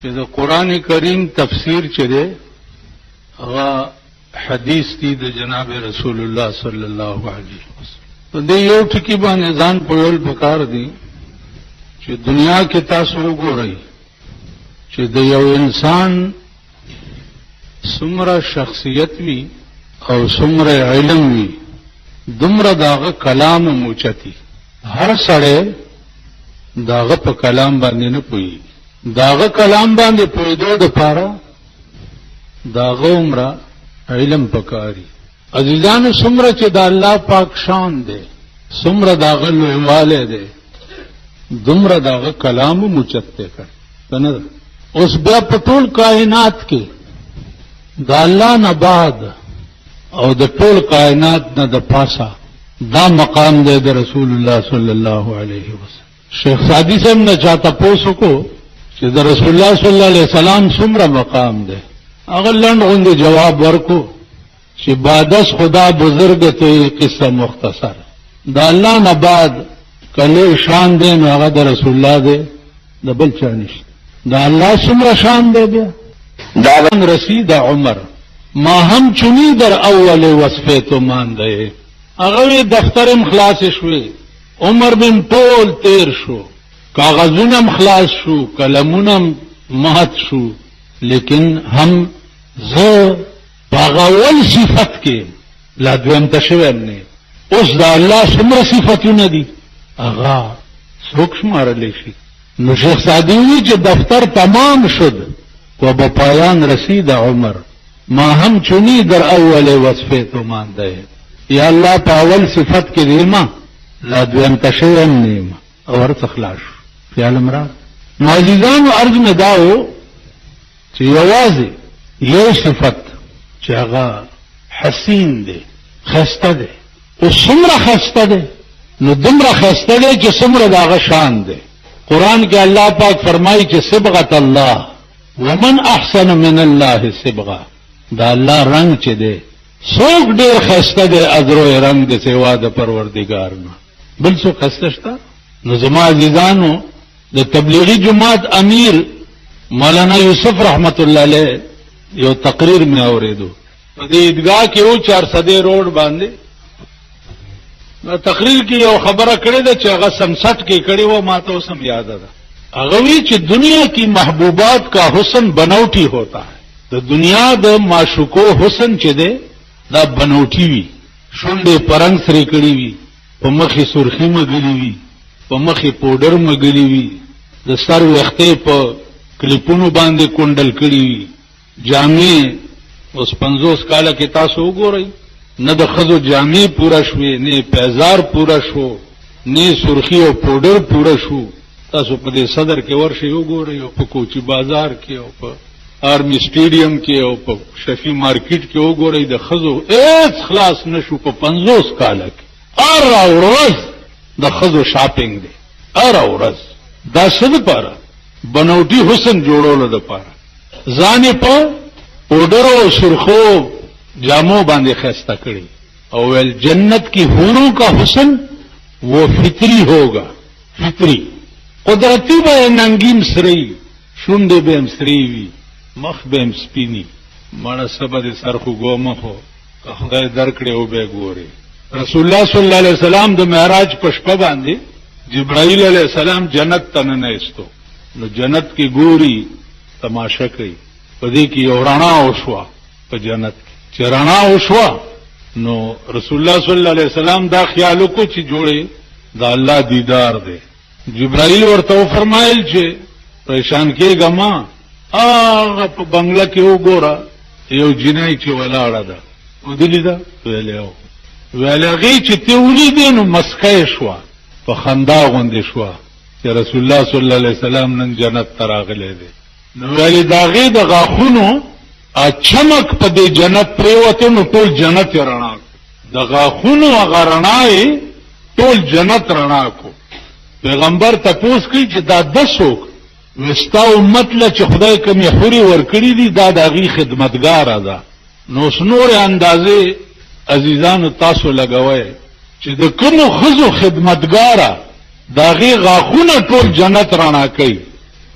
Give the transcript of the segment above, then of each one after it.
چې د قران کریم تفسیر چره هغه حدیث دی د جناب رسول الله صلی الله علیه وسلم. د یو ټکی باندې ځان پویل پکار دی چې دنیا کې تاسو وګورئ چې د یو انسان څومره شخصیت وي او څومره علم وي دومره داغه کلام موچتی. هر سړی داغه په کلام باندې نه پوي، داغه کلام باندې پویدو د پاره داغه عمره علم پکاري. عزیزانو څومره چې د الله پاک شان دی څومره داغه لویواله دی دومره داغه کلام موچته کړ کنه. اوس بیا په ټول کائنات کې د الله نه بعد او د ټول کائنات نه د پاسه دا مقام دی د رسول الله صلی الله علیه وسلم. شیخ سعدی صاحب نه چاته پوښتنه کو چې د رسول الله صلی الله علیه وسلم څومره مقام دی. هغه لنډ غوندې جواب ورکو چې بعدس خدا بزرگ ته قصه مختصر د الله نه بعد کله شان دی نو هغه د رسول الله دی د بل چا نشته. د الله څومره شان دی بیا دا رسید عمر ما هم چونی در اول وصفه تو مانده. هغه دفترم خلاص شوی عمر بن ټول تیر شو کاغذونم خلاص شو قلمونم مات شو لیکن هم زه باغول صفت کې لا دویم تشویم نه. اوس دا الله څومره صفاتونه دي هغه څوک شمارلی شي. نو شیخ سعدی وی چې دفتر تمام شد و به پایان رسید عمر ما هم چونی در اول وصفه تو مانده. یا الله په اول صفت کې دیما لا دویم تشویم نیم اور تخلاص خیال مراد. نو عزیزانو عرض مې داو چې یوازې یو صفت چې هغه حسین دی خسته دی او څومره خسته دی نو دومره خسته دی چې څومره داغه شان دی. قرآن کې الله پاک فرمایي چې صبغت الله ومن احسن من الله صبغه. دا الله رنگ چې دی څوک ډېر خسته دی ادروی رنگ د سیوا د پروردګار نه بل څوک خسته شته. نو زما عزیزانو د تبلیغی جماعت امیر مولانا یوسف رحمت الله علیه یو تقریر مې اوریدو په دې عیدګاه کې او 400 روډ باندې تقریر کې یو خبره کړې ده چې هغه 67 کې کړې و ما ته اوس هم یاد ده. هغه وی چې دنیا کی محبوبات کا حسن بنوٹی ہوتا ہے. د دنیا د معشوقو حسن چې ده دا بنوٹی وی شونډې پرنګ سره کړې وی په مخې سرخی مګلی وی په مخې پودر مګلی وی د سر وختې په کلیپونو باندې کونډل کړی وی جامې اوس 50 کاله کې تاسو وګورئ نه د خزو جامې پورا شوې نه پیزار پورا شو نه سرخی او پودر پورا شو. تاسو په دې صدر کې ورشي وګورئ او په کوچی بازار کې او په آرمی سټیډیم کې او په شفی مارکیټ کې وګورئ د خزو هیڅ خلاص نشو په 50 کاله کې. ار ورځ د خزو شاپینګ دی ار ورځ. دا څه لپاره بنوټي حسن جوړولو لپاره ځان په پودر او سرخو جامو باندې خسته کړي او ول جنت کی حوروں کا حسن وہ فطری ہوگا. فطری قدرتی به ننګین سری شونډې به سری وي مخ به سپینی مړه سبد سرخو ګومه هو خدای درکړي او به ګوري. رسول الله صلی الله علیه وسلم د معراج په شپه باندې جبرائیل علیہ السلام جنت ته نه ایستو نو جنت کې ګوري تماشا کوي په دې کې یو رڼا وشوه په جنت کې چې رڼا وشوه نو رسول الله صلی الله علیه وسلم دا خیال وکړ چې جوړه دا الله دیدار دی. جبرائیل ورته فرمایل چې پریشان کېږه ما هغه په بنگله کې وګوره یو جنای چې ولاړه ده ودلی ده ویلغی چې ته ولیدې نو مسکه شوه په خندا غوندې شوه چې رسول الله صلی الله علیه وسلم نن جنت ته راغلی دی. نو ویلې د هغې د غاښونو چمک په دې جنت پرېوته نو ټول جنت یې رڼا کړو. د غاښونو هغه رڼا یې ټول جنت رڼا کړو. پیغمبر تپوس کوي چې دا د څوک وستا امت له چې خدای کومې حورې ورکړي دي دا د هغې خدمتګاره ده. نو اوس نورې اندازې عزیزانو تاسو لګوئ چې د کومو ښځو خدمتګاره د هغې غاښونه ټول جنت رڼا کوي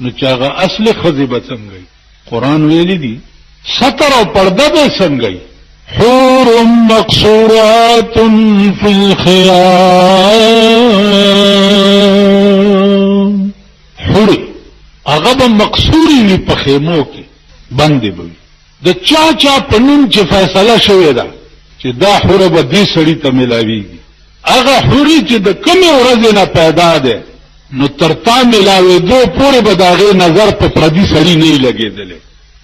نو چې هغه اصل خزي به څنګه قرآن ویلی دي ستر او پرده به څنګه حور مقصورات فی الخیام حور هغه به مقصوری وي په خیمو کې بندې به وي د چا په نوم چې فیصله شوې ده چې دا حور به دې سړي ته ملاویږي هغه حوري چې د کومې ورځې نه پیدا ده نو ترتا ملاوېدو پورې به د هغې نظر په پردي سړي نه لګېدلی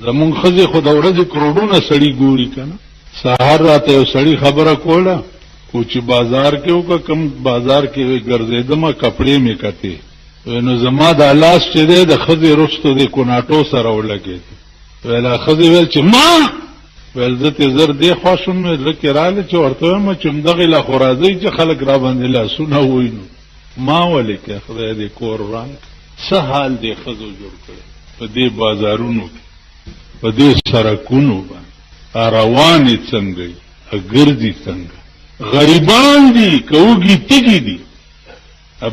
زمونږ ښځې خو د ورځې کروڑونه سړي ګوري که نه سهار راته یو سړي خبره کوله خو چې بازار کې وکړه کوم بازار کې ګرځېدمه کپړې مې کتې نو زما دا لاس چې دی د ښځې رستو د کوناټو سره ولګېد ویل ښځې ویل چې ما ویل زه تې زر دې خوا شوم زړه کې راغله چې ورته وایم چې همدغې لا خو راځئ چې خلک را باندې لاسونه ووینو ما ولې که خدای دې کور وران څه حال دې ښځو جوړ کړی په دې بازارونو کې په دې سړکونو باندې روانې څنګه ګرځي څنګه غریبان دي که وږي تږي دي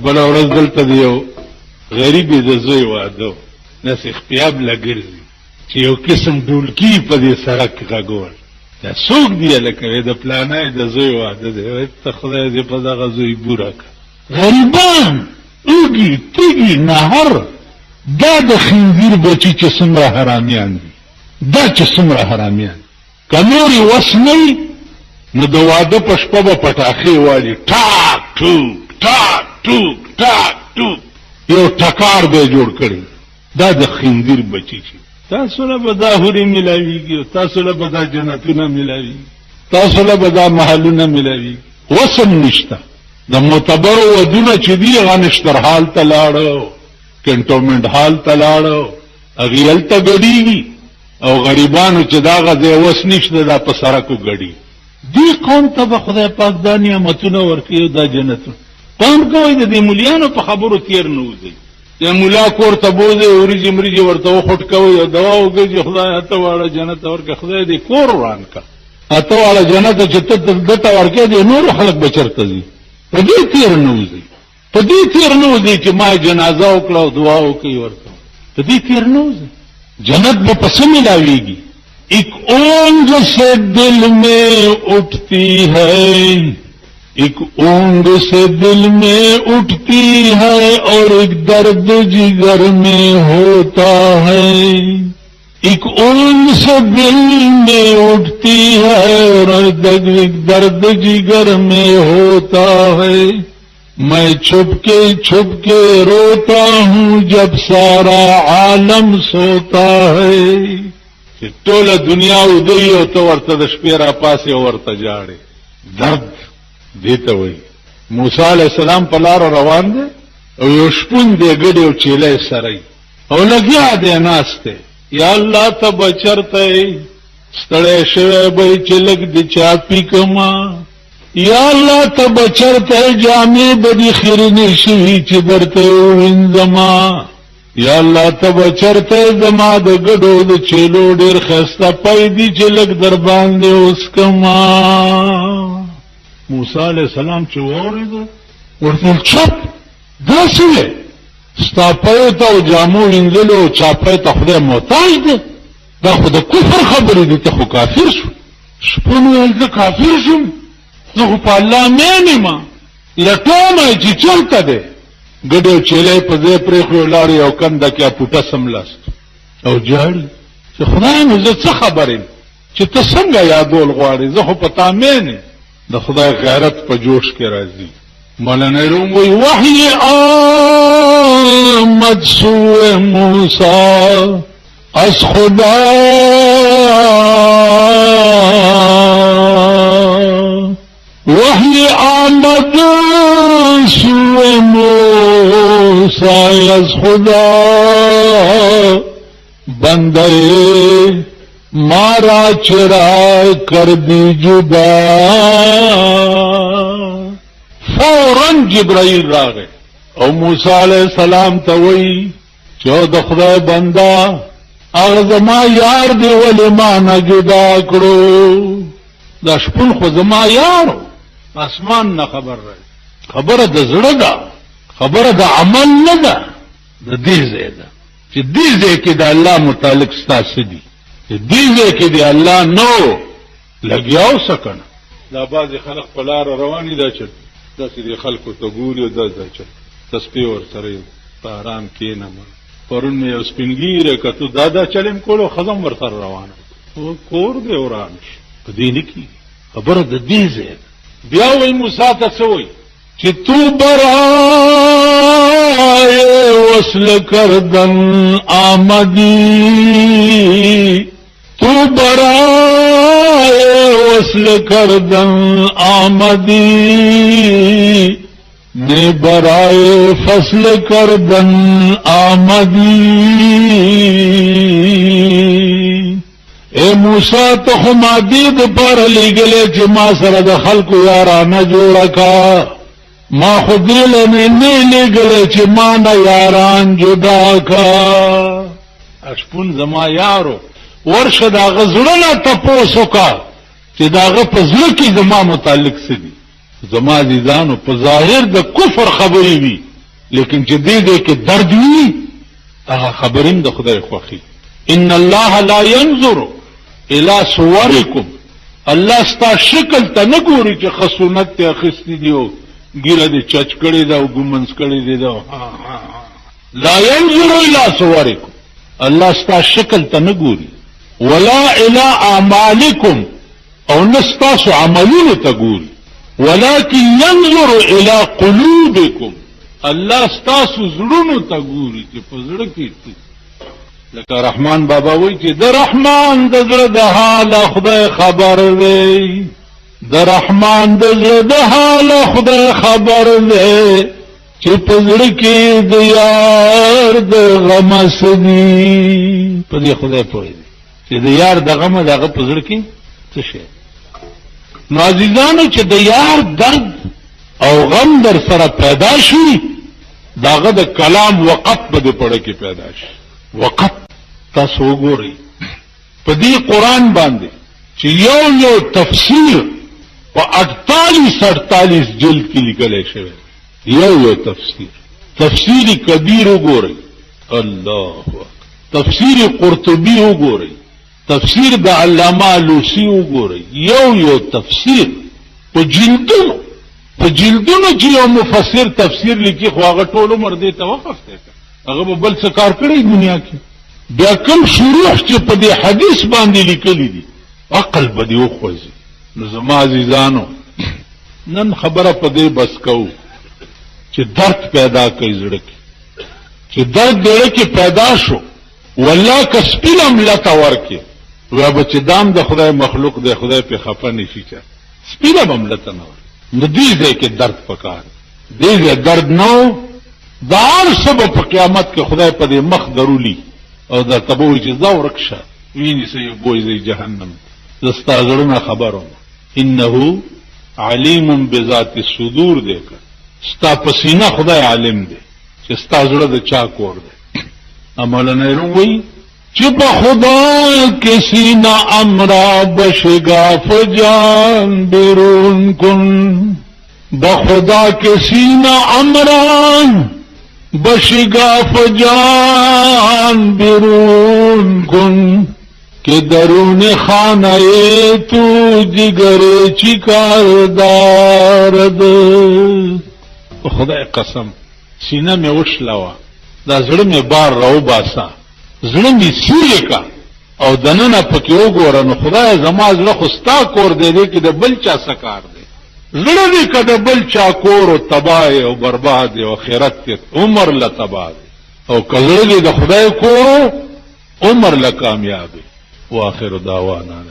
بله ورځ دلته د یو غریب د زوی واده داسې خپیاب له ګرځي چې یو قسم ډولکي په دې سړک غږول دا څوک دی هلکه د پلانی د زوی واده دی ته خدای دې په دغه زوی بوره کړه غریبان وږي تږي نهر دا د خنزیر بچي چې څومره حرامیان دي دا چې څومره حرامیان که نورې وس نه وي نو د واده په شپه به پټاخې والي ټاک ټوک ټاک ټوک ټاک ټوک یو ټکار به یې جوړ کړی دا د خنزیر بچي چې تاسو له به دا هورې ملاویږي تاسو له به دا جنتونه ملاویږي تاسو له به دا محلونه ملاویږي وسم نشته د معتبرو ودونه چې دي هغه نشترحال ته لاړو کنټونمنټ حال ته لاړو هغې هلته ګډېږي او غریبانو چې دا غځی وس نشته دا په سړکو ګډي دې قوم ته به خدای پاک دا نعمتونه ورکوي او دا جنتونه پام کوئ د دې مولیانو په خبرو تېر نه وځئ د ملا کور ته بوځئ وریجې مریجې ورته وخوټ کوئ او دوا وګرځي خدای اته واړه جنت ورکړه خدای دې کور وران کړه اته واړه جنت چې ته دته ورکړې دې نور خلک به چېرته ځي په دې تېر نه وځئ په دې تېر نه وځئ چې ما جنازه وکړه او دعا وکړئ ورته په دې تېر نه وځئ جنت وہ پس ملاویگی ایک اونگ سے دل میں اٹھتی ہے ایک اونگ سے دل میں اٹھتی ہے اور ایک درد جگر میں ہوتا ہے ایک اونگ سے دل میں اٹھتی ہے اور ایک درد جگر میں ہوتا ہے میں چھپ کے روتا ہوں جب سارا عالم سوتا ہے چې ټوله دنیا ودري او ته ورته د شپې راپاسې او ورته جاړې درد دې ته وایي موسی علیه السلام په لاره روان دی او یو شپون دی ګډې او چیلی سره او لګیا دی ناست دی یا الله ته به چرته ستړی شوی به چې لږ د چاپي کما یا الله ته بچرته جامې بدی خیرنې شوي چې درته ووینځما یا الله ته بچرته زما د ګډو د چیلو ډېر ښایسته پی دي چې لږ در باندې وسکما موسی علیه السلام چې واورېده ورته چپ داسې وې ستا پیو ته او جامو وینځلو او چاپی ته خدای محتاج دی دا خو د کفر خبرې دي ته خو کافر شو شپون ویل زه کافر شوم زه خو په الله مینې ما لټوم چې چېرته دی ګډې او چیلی په ځای پرېښوی ولاړې او کنده کې پوټه سملاست او جاړي چې خدای نو زه څه خبر یم چې ته څنګه یادول غواړې زه خو په تا مینې د خدای غیرت په جوش کې راځي مولانا روم وی وحی آمد سوی موسی از خدا وحی آمد سوی موسی از خدا بندر مارا چرا کر دی جدا فوراً جبرائیل راغے او موسی علیہ السلام توئی چو د خدای بندا اغزما یار دی ولی ما نه جدا کړو دا شپون خو زما یارو اسمان نه خبر راځي خبره د زړه ده خبره د عمل نه ده د دې ځای ده چې دې ځای کې د الله متعلق ستاسو دي، دې ځای کې د الله نو لګیاو سکنه. دا بعضې خلک په لاره رواني دا چل داسې د خلکو ته ګوري او دا چل تسبیح ورسره په آرام کښېنم. پرون مې یو سپین ږیره کتو دا چل یې کولو ښځه ورسره روانه کور دی وران شي. په دې نه کېږي، خبره د دې ځای ده. بیا وایي موسی ته څه وایي چې تو برای وصل کردن آمدی، تو برای وصل کردن آمدی، نے برائے فصل کردن آمدی. اے موسیٰ تو خمادی د پر لګلې چې ما سره د خلکو یارانه جوړه کا، ما خود له نه لګلې چې ما نه یاران جدا کا. اشپون زما یارو ورشه دا غزړه تپوسو کا چې داغه په زړه کې زما متعلق څه دي. زما عزیزانو په ظاهر د کفر خبرې وي، لیکن چې دې کې درد وي هغه خبرې د خدای خوښي. ان الله لا ينظر الى صورکم، الله ستا شکل ته نه ګوري چې خصونت ته اخیستی دی او ګیره دې چچ کړی دا او ګمنس کړی دی دا. لا ينظر الى صورکم، الله ستا شکل ته نه ګوري. ولا الى اعمالکم، او نستاسو عملونو ته ګوري. ولكن ينظر الى قلوبكم، الله ستاسو زړونو ته ګوري چې په زړه کې. لکه رحمان بابا وایي چې د رحمان د زړه د حال خدای خبر دی، د رحمان د زړه د حال خدای خبر دی، چې په زړه کې د یار د غم سدي. په دې خدای پوهېږي چې د یار د غم دغه په زړه کې څه شي. نو عزیزانو چې د یار درد او غم در سره پیدا شي، داغه د کلام وقت به د پړه کې پیدا شي. وقت تاسو وګورئ په دې قرآن باندې چې یو تفسیر په 48 جلد کې لیکلی شوی، یو تفسیر. تفسیر کبیر وګورئ، الله اکبر. تفسیر قرطبی وګورئ، تفسیر د علامه لوسی وګورئ، یو تفسیر په جلدونو چې یو مفسر تفسیر لیکي خو هغه ټول عمر دې ته وقف دی، هغه به بل څه کار کړی دنیا کې. بیا کوم شروح چې په دې حدیث باندې لیکلي دي عقل به دې وخوځي. نو زما عزیزانو نن خبره په دې بس کوو چې درد پیدا کوي زړه کې، چې درد زړه کې پیدا شو والله که سپینم لته ورکې ویا به چې دام د خدای مخلوق دی، خدای په خفه نشي چا سپینم هم لته نه ورکې. نو دې ځای کې درد پکار، دې ځای درد نو دا هر څه په قیامت کې خدای په دې مخ درولی او دا تبوي چې ځا ورکشه ویني سې بوځي جهنم. زستا زړه خبرو انه علیم بذات الصدور دی، ستا پسینه خدای عالم دی چې ستا زړه د چا کور دی. مولانا روي چې په خدا کې سینه امرا بشگاف جان بیرون کن، بخدا کے سینہ عمران بشگاف جان بیرون کن، کہ درون خانہ تو جگر چکار دارد. خدا قسم سینہ میں وشلوا دا زړه میں بار رو باسا، زړه می سیره کا او دننه پکې وګوره. نو خدای زما زړه خو ستا کور دی کې د بل چا سکار دی. زړه دې کده بل چا کور او تباہ او برباد او آخرت کې عمر لا تباہ او کله دې د خدای کور عمر لا کامیاب. واخر دعوانا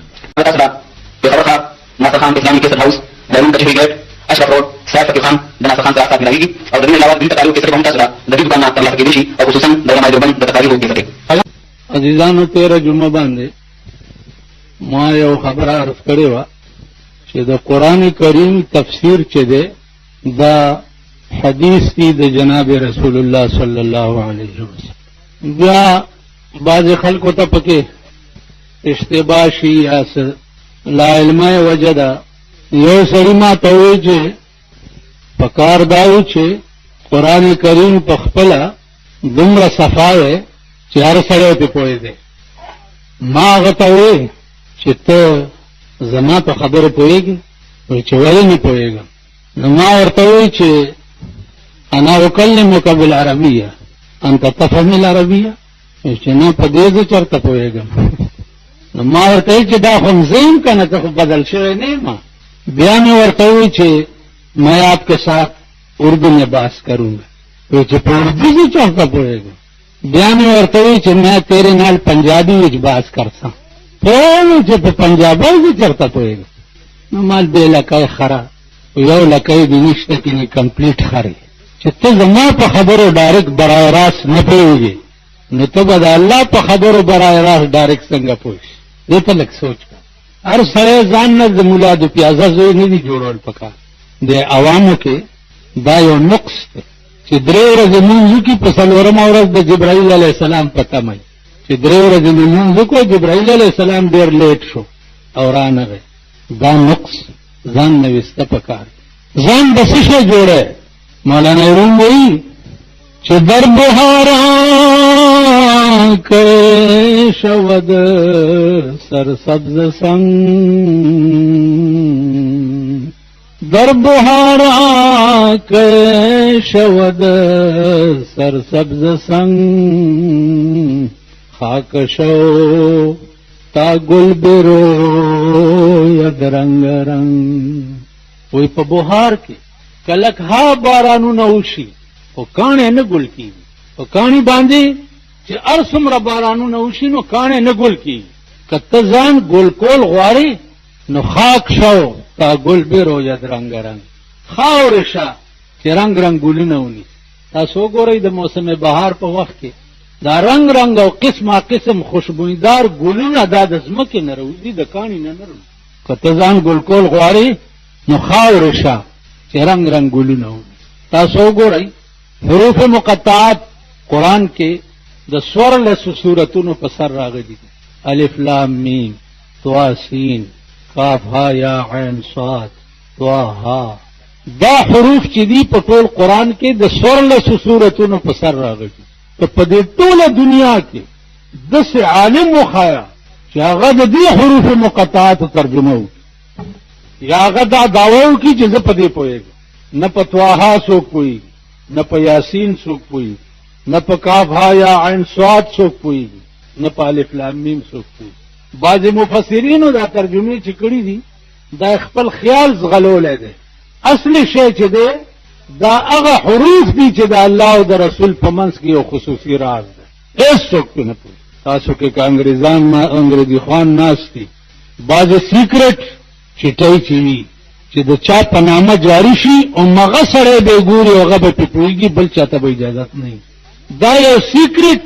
ناصر خان اسلامی کیسٹ ہاؤس بیرون کچہری گیٹ اشرف روڈ سیف فقیر خان ناصر خان سے آپ ملائے گی اور دلیل علاوہ دین تقاریب کیسٹ بہت اثر دلیل دکان اللہ کی دیشی اور خصوصاً دولمہ دیوبند تقاریب ہوگی سکے. عزیزانو 13 جمعه باندې ما یو خبره عرض کړې وه چې د قرآن کریم تفسیر چې دی دا حدیث دی د جناب رسول الله صلی الله علیه وسلم. بیا بعض خلکو ته پکې اشتباه شي یا لا علمه وجه ده. یو سړي ما ته وایي چې پکار دا و چې قرآن کریم په خپله دومره صفا دی چې هر سړی پې پوهې دی. ما هغه ته وویل چې ته زما په خبرو پوهېږي؟ وایي چې ولې نه پوهېږم؟ نو ما ورته وویل چې انا اکلمک بالعربیه انت تفهم العربیه؟ چې نه په دې زه چېرته پوهېږم. نو ما ورته وویل چې دا خو زه یم که نه، ته خو بدل شوی نه یم. بیا مې ورته وویل چې میں آپ کے ساتھ اردو میں بات کروں گا. وایي چې په اردو زه چېرته پوهېږم. بیا مې ورته وویل چې میں تیرے نال پنجابی وچ بات کرسم. پوه چې په پنجابی زه چېرته پوهېږم. نو مال بې لکۍ خره یو لکۍ دې نشته کې کمپلیټ خرې چې ته زما په خبرو ډایرکټ برای راست نه پوهېږې، نو ته به د الله په خبرو برای راست ډایرکټ څنګه پوه شي؟ دې ته لږ سوچ کړه. هر سړی ځان نه د ملا د پیازه زوی نه دي جوړول پکار. د عوامو کې دا یو نقص دی چې 3 ورځې لمونځ وکړي، په 4مه ورځ د جبرائیل علیه السلام په تمه چې 3 ورځې لمونځ وکړو، جبرائیل علیه السلام ډېر لیټ شو او رانغی. دا نقص ځان نه ویسته پکار. ځان به څه شی جوړی؟ مولانا روم وایي چې در بهاران که شود سرسبز سنگ، در بهاران که شود سرسبز سنگ، خاک شو تا گل بروید رنگ رنگ. وی په بهار کې کلک ها بارانونه وشي خو کاڼې نه ګل کېږي. په کاڼي باندې چې هر څومره بارانونه وشي نو کاڼې نه ګل کېږي. که ته ځان ګل کول غواړې نو خاک شو تا گل بروید رنگ رنگ، خاورې شه چې رنگ رنگ ګلونه ونیسي. تاسو وګورئ د موسم بهار په وخت کې دا رنگ رنگ او قسمه قسم خوشبویدار ګلونه دا د ځمکې نه راوځي، د کاڼي نه نه راوځي. که ته ځان ګل کول غواړې نو خاورې شه چې رنگ رنگ ګلونه ونیسي. تاسو وګورئ حروف مقطعات قرآن کې د 14 سورتونو په سر راغلي دي. الف لام میم طه سین کاف ها یا عین صاد طه. دا حروف چې دي په ټول قرآن کې د 14 سورتونو په سر راغلي. که په دې ټوله دنیا کې داسې عالم وښایه چې هغه د دې حروف مقطعاتو ترجمه وکړي، یا هغه دا دعوه وکړي چې زه په دې پوهېږم. نه په طه څوک پوهېږي، نه په یاسین څوک پوهېږي، نه په کاف ها یا عین صاد څوک پوهېږي، نه په الف لام میم څوک پوهېږي. بعضې مفسرینو دا ترجمې چې کړي دي دا خپل خیال زغلولی دی. اصلي شی چې دی دا هغه حروف دي چې د الله او د رسول په منځ کې یو خصوصي راز دی، هېڅوک پرې نه پوهېږي. تاسو کې که انګریزي خوان ناست دي، بعضې سیکرټ چټۍ چې وي چې د چا په نامه جاري شي او مغه سړی به یې ګوري او هغه به پرې پوهېږي، بل چا ته به اجازت نه وي. دا یو سیکرټ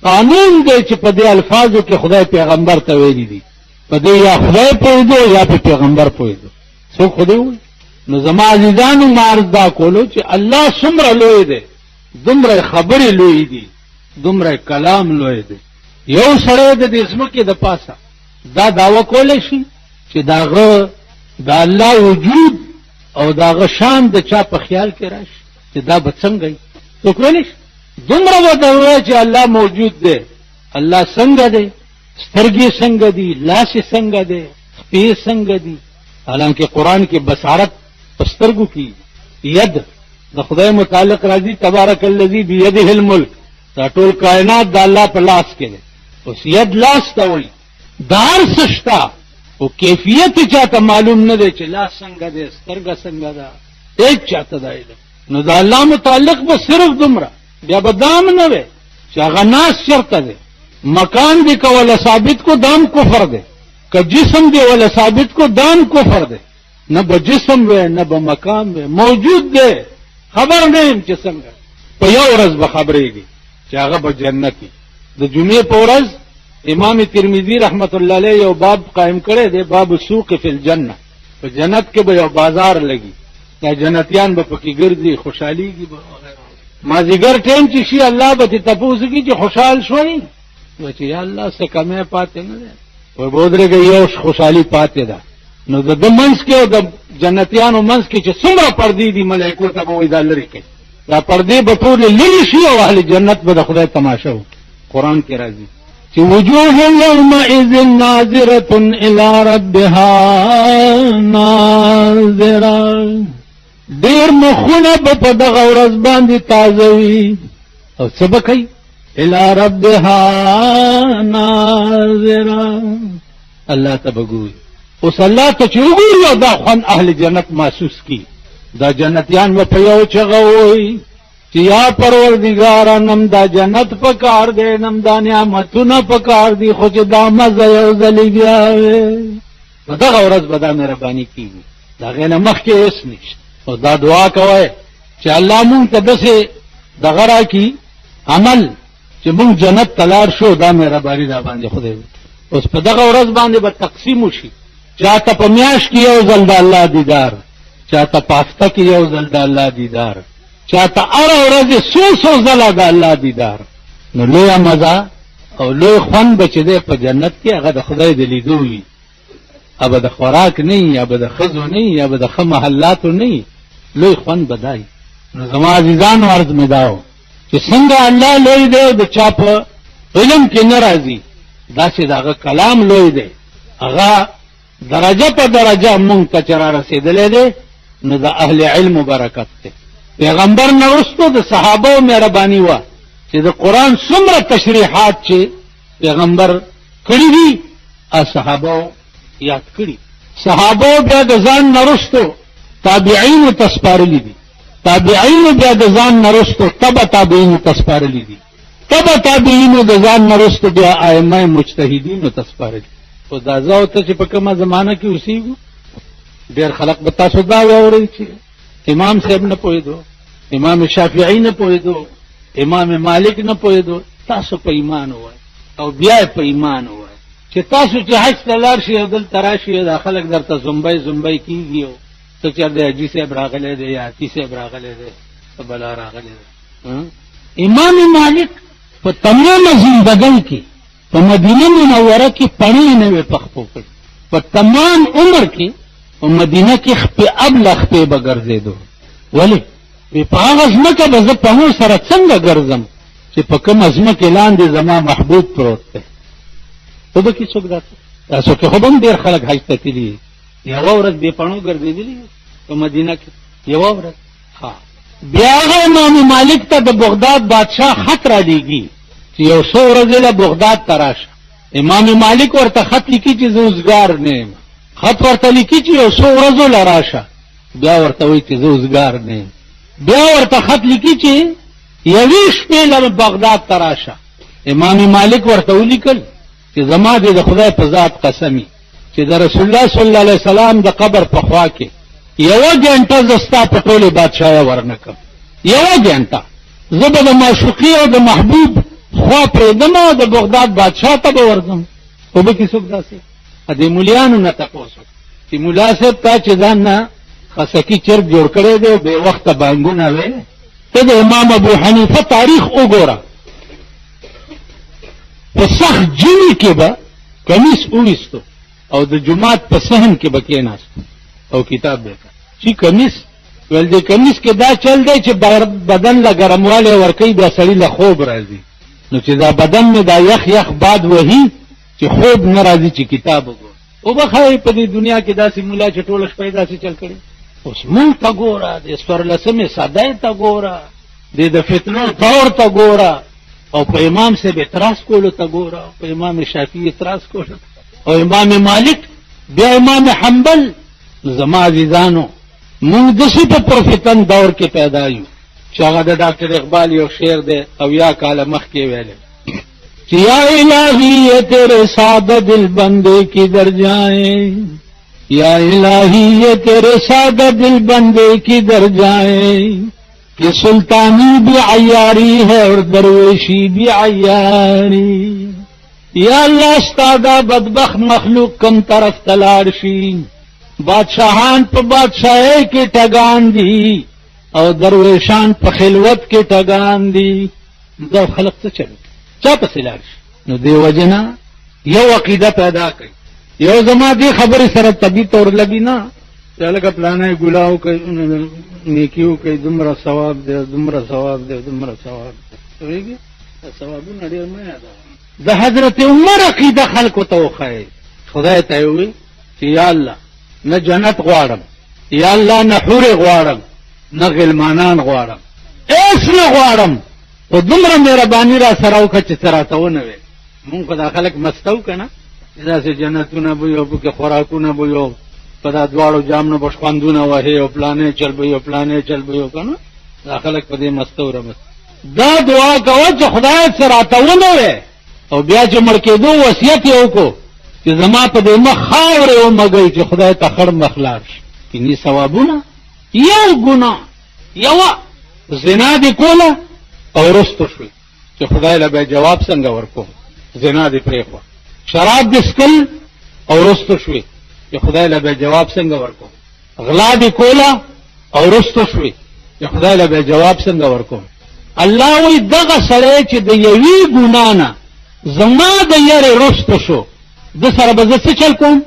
قانون دی چې په دې الفاظو کې خدای پیغمبر ته ویلي دي. په دې یا خدای پوهېدو یا په پیغمبر پوهېدو، څوک خو دې ووایي. نو زما عزیزانو ما عرض دا کولو چې الله څومره لوی دی، دومره خبرې لوی دي، دومره کلام لوی دی. یو سړی د دې ځمکې د پاسه دا دعوه کولی شي چې داغه د الله وجود او داغه شان د چا په خیال کې راشي چې دا به څنګه وي؟ څوک ویلی شي؟ دومره به ته ووایي چې الله موجود دی. الله څنګه دی؟ سترګې څنګه دي؟ لاس څنګه دی؟ خپې څنګه دي؟ حالانکه قرآن کې بصارت په سترګو کې ید د خدای متعلق راځي تبارک الذی بیده الملک، دا ټول کائنات د الله په لاس کې دی. اوس ید لاس ته وایي، دا هر څه شته او کیفیت یې چاته معلوم نه دی چې لاس څنګه دی، سترګه څنګه ده، هېڅ چاته دا علم. نو د الله متعلق به صرف دومره، بیا به دام نه وی چې هغه ناس چېرته دی. مکان دی که ولا ثابت کو دام کفر دی، که جسم دی ولا ثابت کو دام کفر دی. نه به جسم وی نه به مکان وی، موجود دی، خبر نه یم چې څنګه. په یو ورځ به خبرېږي چې هغه به جنتي. د جمعې په ورځ امام ترمذی رحمت الله علیه یو باب قائم کړی دی، باب السوق فی الجنه. په جنت کې به یو بازار لګي، دا جنتیان به پکې ګرځي، خوشحالېږي به. مازدیګر ټیم چې شي الله به ترې تپوس وکړي چې خوشحال شوئ؟ وایي چې یا الله څه کمی پاتې نه دی. وایي به ودرېږئ یو خوشحالي پاتې ده. نو د ده منځ کې او د جنتیانو منځ کې چې څومره پردې دي ملایکو ته به وایي دا لرې کړئ. دا پردې به ټولې لرې شي او اهل جنت به د خدای تماشه وکړي. قرآن کې راځي چې وجوه یومئذ ناظرة الی ربها ناظرة، ډیر مخونه به په دغه ورځ باندې تازه وي او څه به کوي؟ الی ربها ناظرة، الله ته به ګوري. اوس الله ته چې وګوري او دا خوند اهل جنت محسوس کی، دا جنتیان به په یو چغه وایي چې یا پروردګاره نم دا جنت پکار دی، نم دا نعمتونه پکار دی، خو چې دا مزه یو ځلې بیا وي. په دغه ورځ به دا مهرباني کېږي، د هغې نه مخکې هېڅ نشته. او دا دعا کوئ چې الله مونږ ته داسې دغه راکړي عمل چې مونږ جنت ته لاړ شو، دا مهرباني دا باندې خدای وکړي. اوس په دغه ورځ باندې به تقسیم وشي، چاته په میاشت کې یو ځل د الله دیدار، چاته په هفته کې یو ځل د الله دیدار، چاته هره ورځ څو ځله د الله دیدار. نو لویه مزه او لوی خوند به چې دی په جنت کې، هغه د خدای د لیدو وي. ابه د خوراک نه وي، ابه د ښځو نه وي، ابه د ښه محلاتو نه وي، لوی خوند به دا وي. نو زما عزیزانو عرض مې دا و چې څنګه الله لوی دی او د چا په علم کې نه راځي، داسې د هغه کلام لوی دی. هغه درجه په درجه مونږ ته چې را رسېدلی دی، نو د اهل علم برکت دی. پیغمبر نه وروسته د صحابو مهرباني وه چې د قرآن څومره تشریحات چې پیغمبر کړي دي صحابو یاد کړي. صحابو بیا د ځان نه وروسته تابعینو ته سپارلي دي، تابعینو بیا د ځان نه وروسته تبع تابعینو ته سپارلي دي، تبع تابعینو د ځان نه وروسته بیا ائمه مجتهدینو ته سپارلي. خو دا زه او ته چې په کومه زمانه کې اوسېږو، ډېر خلق به تاسو دا واورئ چې امام صاحب نه پوهېدو، امام شافعي نه پوهېدو، امام مالک نه پوهېدو. تاسو په ایمان ووایئ او بیا یې په ایمان ووایئ چې تاسو چې حج ته لاړ شئ او دلته راشئ، دا خلک درته زمبی کېږي او ته چېرته حاجي صاحب راغلی دی یا حاجي صاحب راغلی دی، ته بلا راغلی دی. امام مالک په تمامه زندګۍ کې په مدینه منوره کې پڼې نه وې پخپو کړې، په تمام عمر کې په مدینه کې خپې ابله خپې به ګرځېدو. ولې؟ په هغه ځمکه به زه پڼو سره څنګه ګرځم چې په کومه ځمکې لاندې زما محبوب پروت دی. خو به کې څوک داسې تاسو کې خو به هم ډېر خلک حج ته تللي، یوه ورځ بې پڼو ګرځېدلي په مدینه کې، یوه ورځ. بیا هغه امام مالک ته د بغداد بادشاه خط را لیږي چې یو څو ورځې له بغداد ته راشه. امام مالک ورته خط لیکي چې زه اوزګار نه یم، خط ورته لیکي چې یو څو ورځو له راشه، بیا ورته وایي چې زه اوزګار نه یم. بیا ورته خط لیکي چې یوې شپې له بغداد ته راشه. امام مالک ورته ولیکل چې زما دې د خدای په ذات قسمي چې د رسول الله صلی الله علیه وسلم د قبر په خوا کې یوه ګنټه زه ستا په ټولې بادشاهۍ ورنه کړم، یوه ګنټه زه به د معشوقي او د محبوب خوا پرېږدم او د بغداد بادشاه ته به ورځم. خو به کې څوک داسې د مولیانو نه تپوس چې ملا صاحب تا چې ځان نه خسکي چرګ جوړ کړی دی او بې وخته بانګونه وې. ته د امام ابو حنیفه تاریخ وګوره، په سخت ژمي کې به کمیس وویستو او د جومات په صحن کې به کېناستو او کتاب به چې کمیس ول دې کمیس کې دا چل دی چې بدن له ګرموالی ورکوي، بیا سړي له خوب راځي. نو چې دا بدن مې دا یخ باد وهي چې خوب نه راځي چې کتاب وګورم. وبخئ په دې دنیا کې داسې ملا چې ټوله شپه یې داسې چل کړی. اوس مونږ ته ګوره، د 14مې صدۍ ته ګوره، د فتنو دور ته ګوره، او په امام صاحب اعتراض کولو ته ګوره، په امام شافعي اعتراض کولو، او امام مالک، بیا امام حنبل. زما عزیزانو مونږ داسې په پرفتن دور کې پیدا یو چې هغه د ډاکټر اقبال یو شعر دی او یا کاله مخکې ویلی کہ یا الہی یہ تیرے سادہ دل بندے کدھر جائیں، یا الہی یہ تیرے سادہ دل بندے کدھر جائیں، کہ سلطانی بھی عیاری ہے اور درویشی بھی عیاری. یا اللہ استادا بدبخت مخلوق کم طرف تلارشی، بادشاہان پہ بادشاہے کے ٹگان دی اور درویشان پہ خلوت کے ټګان دي. دا خلق څه چلو چا پسې لاړ شي؟ نو دې وجنه یو عقیده پیدا کړي. یو زما دې خبرې سره طبي طور لګي نه چې لکه پلانې ګلاو کوي نیکیو کوي، دومره ثواب دی دومره ثواب دی دومره ثواب دی. ثوابونه ډېر مه یادوه. د حضرت عمر عقیده خلکو ته وښایئ. خدای ته یې ووایي چې یا الله نه جنت غواړم، یا الله نه حورې غواړم، نه غلمانان غواړم، هېڅ نه غواړم، خو دومره مهرباني را سره وکړه چې څه راته ونه وې. مونږ خو دا خلک مستو که نه، چې داسې جنتونه به یو، پکې خوراکونه به یو، په دا دواړو جامنو به خوندونه وهې او پلانې چل به یو، پلانې چل به یو که نه. دا خلک په دې مستو رمست. دا دعا کوه چې خدای څه راته ونه وې، او بیا چې مړ کېدو وصیت یې وکړو چې زما په دې مخ خاورې ومږئ چې خدای ته خړ مخ لاړ شي. کینې ثوابونه یو ګناه یوه زنا دې کوله او رستو شوې چې خدای له به جواب څنګه ورکوم. زنا دې پرېښوه. شراب دې څښل او رستو شوې چې خدای له به جواب څنګه ورکوم. غلا دې کوله او رستو شوې چې خدای له به جواب څنګه ورکوم. الله وایي دغه سړی چې د یوې ګناه نه زما د یرې رستو شو، د سره به زه څه چل کوم؟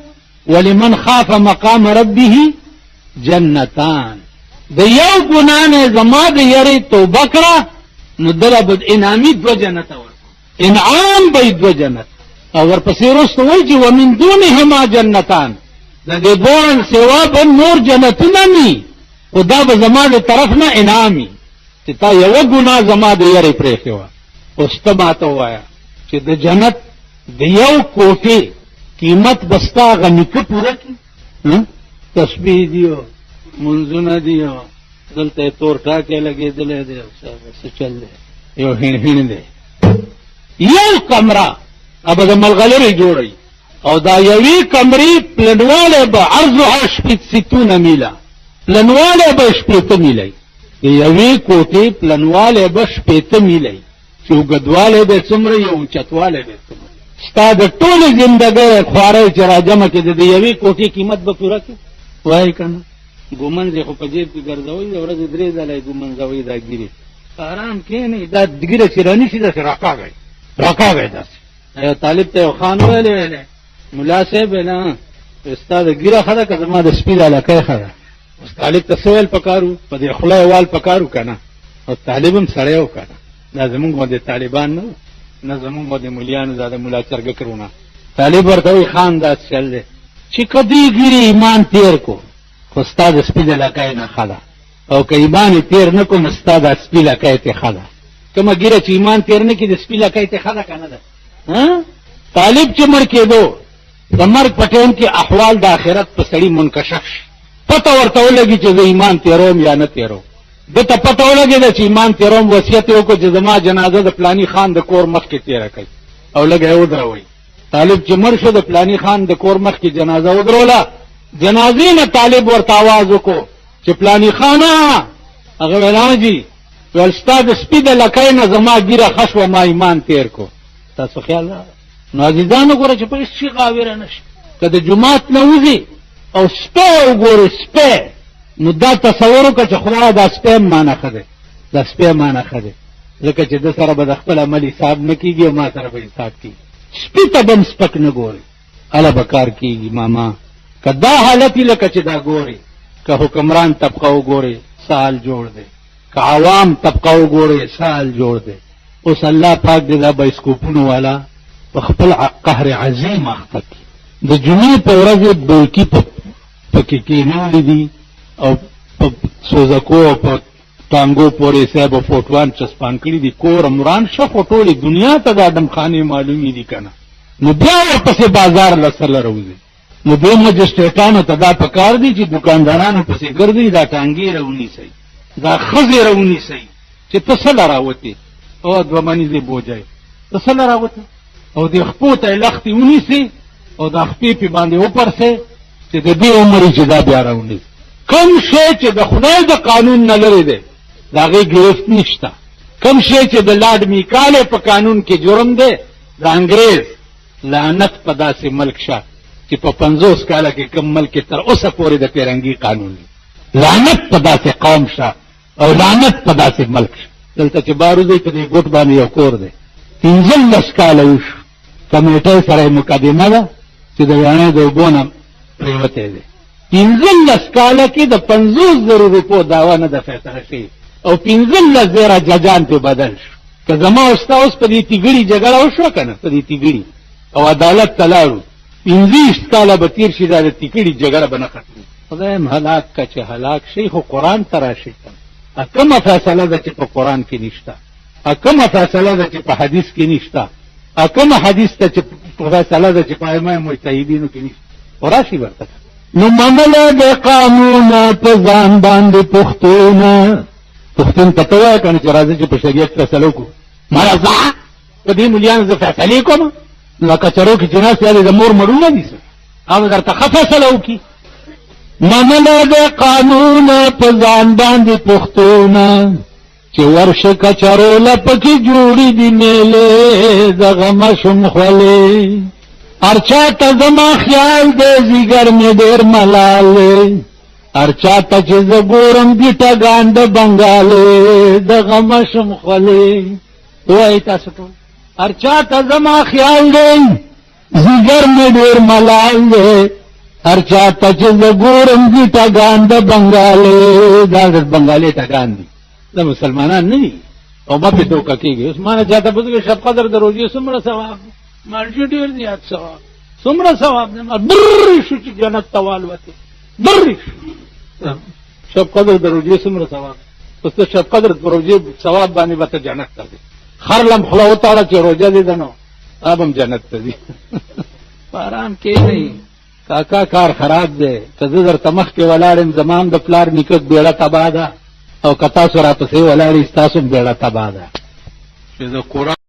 ولمن خاف مقام ربه جنتان. د یو ګناه نه زما د یرې توبه کړه، نو دله به انعامي 2 جنته ورکوم. انعام به 2 جنت. او ورپسې رستو وایي چې ومن دونهما جنتان، د دې دواړو سوا به نور جنتونه ني، خو دا به زما د طرف نه انعامي چې تا یوه ګناه زما د یرې پرېښې وه. اوس ته ماته ووایه چې د جنت د یو کوټې قیمت به ستا هغه نیکه پوره کړي؟ تسبیح دی، منځونه دي، دلته یې تور ټاکی لګېدلی دی، څه چل دی، یو هین دی، یو کمره به د ملغلرې جوړوي، او دا یوې کمرې پلنوالی به عرضها 60 میله، پلنوالی به 80 میله، د یوې کوټې پلنوالی به 80 میله، چې اوږدوالی به څومره یو اوچتوالی به څومره. ستا د ټولې زندګۍ خوارۍ چې را جمع کړې د یوې کوټې قیمت به پوره کړي؟ وایي که نه؟ ګومنځ یې خو په جیب کې ګرځوئ، د ورځې 3 ځله یې ګومنځوئ دا ګیرې. ارام کښېنئ، دا ګیره چې رانیسي داسې راکاږئ داسې. یو طالب ته یو خان ویلی، ملا صاحب نه ستا د ګیره ښه ده که زما د سپي د علاقۍ ښه ده؟ اوس طالب ته څه ویل پکارو؟ په دې خوله یې وال پکارو که نه؟ او طالب هم سړی و که نه؟ دا زمونږ باندې طالبان نه نه زمونږ باندې مولیانو دا د ملا چرګکرونه. طالب ورته وایي خان دا چل دی چې که دې ګیرې ایمان تېر کو، خو ستا د سپي د لکۍ نه ښه ده، او که ایمان یې تېر نه کو، نو ستا د سپي لکۍ تې ښه ده. کومه ګیره چې ایمان تېر نه کړي د سپي لکۍ تې ښه ده که نه ده؟ طالب چې مړ کېدو، د مرګ په ټایم کې احوال د آخرت په سړي منکشف شي، پته ورته ولګي چې زه ایمان تېروم یا نه تېروم. ده ته پته ولګېده چې ایمان تېروم، وصیت یې وکړو چې زما جنازه د پلاني خان د کور مخکې تېره کوي، او لږه یې ودروئ. طالب چې مړ شو، د پلاني خان د کور مخکې جنازه ودروله. جنازې نه طالب ورته آواز وکړو چې پلاني خانه. هغه ویل حاجي، ویل ستا د سپي د لکۍ نه زما ګیره ښه شوه، ما ایمان تېر کو. تاسو خیال راغی؟ نو عزیزانو ګوره چې په هېڅ شي غاویره نه شي. که د جومات نه وځي او سپی وګورې، سپی، نو دا تصور وکړه چې خدایه دا سپی هم مانه ښه دی، دا سپی مانه ښه دی، ځکه چې ده سره به د خپل عمل حساب نه کېږي او ما سره به حساب کېږي. سپي ته به هم سپک نه ګوري، هله به کار کېږي. ماما که دا حالت وي لکه چې دا ګوري، که حکمران طبقه وګوري سال جوړ دی، که عوام طبقه وګوري سال جوړ دی. اوس الله پاک دې دا بایسکوپونو والا په خپل قهر عظیم اخته کړي. د جمعې په ورځ بوکي پکې کېنولي دي، او په سوزکو او په ټانګو پورې صاحب فوټوان چسپان کړي دي. کور مران شه، خو ټولې دنیا ته دا ډمخانې معلومې دي که نه؟ نو بیا ورپسې بازار له سره راوځي. نو دې مجسټریټانو ته دا پکار دي چې دکاندارانو پسې ګرځي، دا ټانګې راونیسئ، دا ښځې راونیسئ چې ته څه له راوتې، او 2 منیزې بوجئ، ته څه له راوتې، او دې خپو ته یې لښتې ونیسئ، او دا خپې پې باندې وپرسئ چې د دې عمر چې دا بیا راونیسي. کم شی چې د خدای د قانون نه لرې دی، د هغې ګرفت نشته. کم شی چې د لارډ میکالې په قانون کې جرم دی، د انګریز لعنت په داسې ملک شه چې په 50 کاله کې کم ملک کې تر اوسه پورې د پیرنګي قانون دی. لعنت په داسې قوم شه، او لعنت په داسې ملک شه. دلته چې باروزی په دې ګوټ باندې یو کور دی، 15 کاله وشو، کمیټۍ سره مقدمه ده چې د ویاڼۍ د اوبو نه پرېوتی دی. 15 کاله کې د 50,000 روپو دعوه نه ده فیصله شوې، او 15 زره ججان پې بدل شو. که زما او ستا اوس په دې تیګړي جګړه وشوه که نه، په دې تیګړي او عدالت ته لاړو 25 کاله به تېر شي، دا د تیګړي جګړه به نه ختمي. خدایم هلاک که چې هلاک شي، خو قرآن ته راشي که کومه فیصله ده چې په قرآن کې نشته، کومه فیصله ده چې په حدیث کې نشته، کومه حدیث ته چې فیصله ده چې په ائمه مجتهدینو کې نشته، راشي ورته. نو منله د قانونه په ځان باندې پښتون ته ته وایه که نه چې راځه چې په شریعت فیصله وکړو. ما زه په دې ملیانو زه فیصلې کوم، نو کچرو کې چې ناست یا د مور مړونه دي څه هغه درته ښه فیصله وکړي. منله د قانونه په ځان باندې پښتونه چې ورشه کچرو لپکې جوړې دي میلې دغه مشم خولې ارچا ته زما خیال دی زیګر مې ډېر ملال دی ارچا ته چې زه ګورم دي ټګان د بنګالې دغه مشم خولې. وایي تاسو ټول ارچا ته زما خیال دی زیګر مې ډېر ملال دی ارچا ته چې زه ګورم دي ټګان د بنګالې دا د بنګالې ټګان دي، دا مسلمانان نه دي او ما پې دوکه کېږي. اوس ما نه چاته پوښتنه شب قدر د روژې څومره ثواب دی؟ مالټې ډېر زیات ثواب. څومره ثواب دی؟ برې شو چې جنت ته والوتې، برې شو. شب قدر د روژې څومره ثواب؟ اوس ته شب قدر د روژې ثواب باندې به ته جنت ته ځې. خر لم خوله وتاړه چې روژه دې ده نو اب هم جنت ته ځي. په ارام کښېنئ کاکا، کار خراب دی. که زه درته مخکې ولاړ یم زما هم د پلار نیکه بیړه تباه ده، او که تاسو راپسې ولاړئ ستاسو هم بیړه تباه ده. چې د قرآن